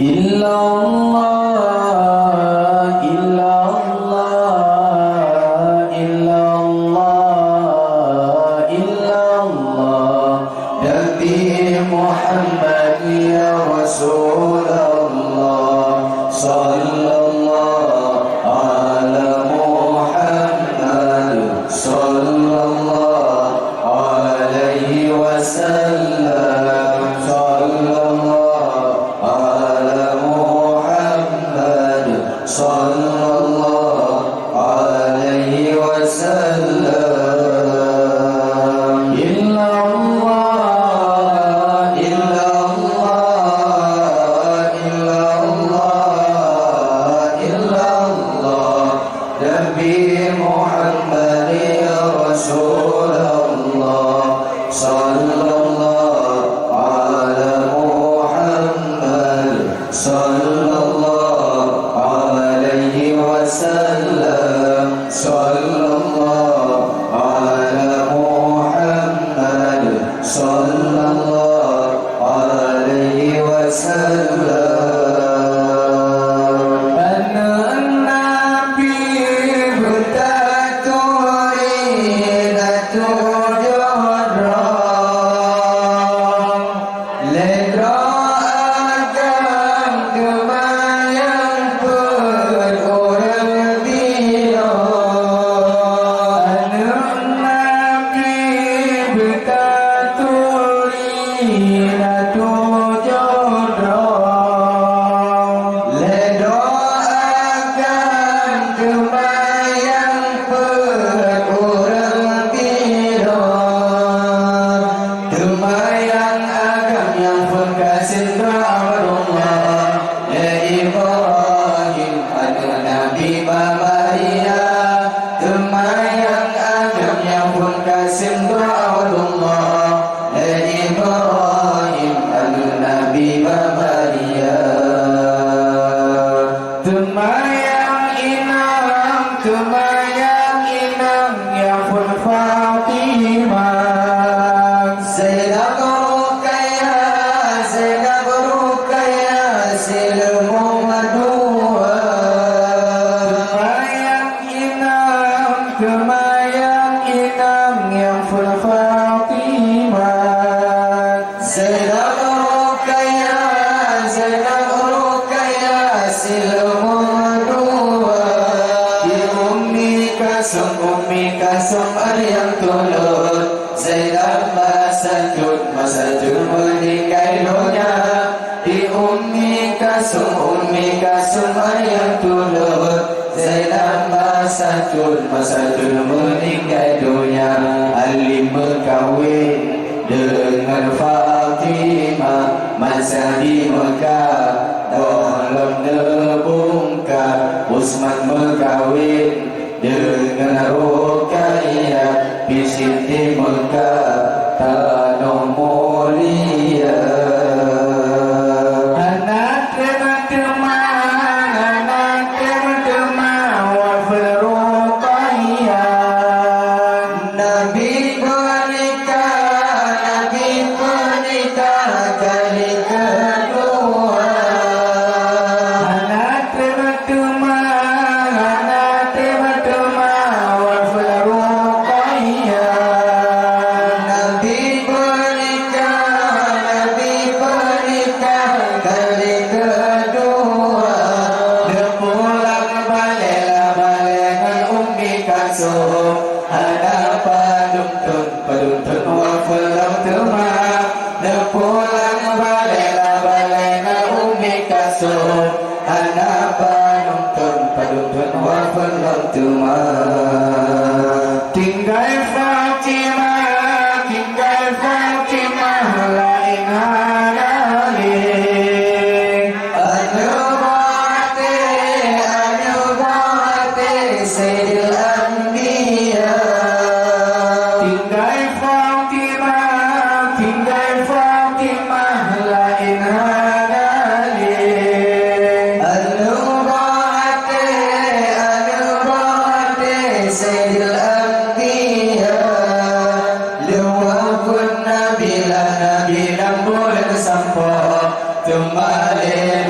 illallah, illallah, illallah, illallah. Nabi Muhammad ya Rasulullah, sallallahu ala Muhammad, sallallahu alaihi wasallam, sallallahu ala Muhammad, sallallahu alaihi wasallam. Illallah, illallah, illallah, illallah. Nabi Muhammad ya Rasulullah, sallallahu ala Muhammad, sallallahu alaihi wasallam, sallallahu ala Muhammad, sallallahu alaihi wasallam. Nabi bertaturi datur jodoh, ledra agam kemayang berorang bina. Nabi bertaturi datur jodoh, ledra agam kemayang berorang bina. Kemayang agam yang berkasih Allah, ya Ibrahim ada Nabi Maria. Kemayang agam yang berkasih Allah, ya Ibrahim ada Nabi Maria. Kemayang inam, kemayang inam yang berfatimah. Zainab Ruqayyah, Zainab Ruqayyah, silmu madua. Kemayang inam yang berfatimah. Zainab Ruqayyah, Zainab Ruqayyah, silmu madua. Di Ummi Kasum yang turut, Zainab masajud meningkai dunia. Di Ummi Kasum yang turut, Zainab masajud meningkai dunia. Ali berkahwin dengan Fatimah, masa di Mekah dalam nebungkar. Utsman berkahwin dengan Ruqayyah, di Siti Mekah tanah mulia. Anak teman-teman wafat Ruqayyah. Nabi pernikah kali kedua. Anak teman-teman wafat Ruqayyah. Nabi pernikah kali kedua. Dia pulang balik dengan Ummi Kasum. Ada paduntun wafat teman. Dia pulang balik dengan Ummi Kasum. Ada paduntun wafat teman. Tinggal Fatimah lain halali. Anubati Sayyidil Anbiya. Tinggal Fatimah lain halali. Anubati Sayyidil Anbiya. Luwakun Nabi bulan sampo kembali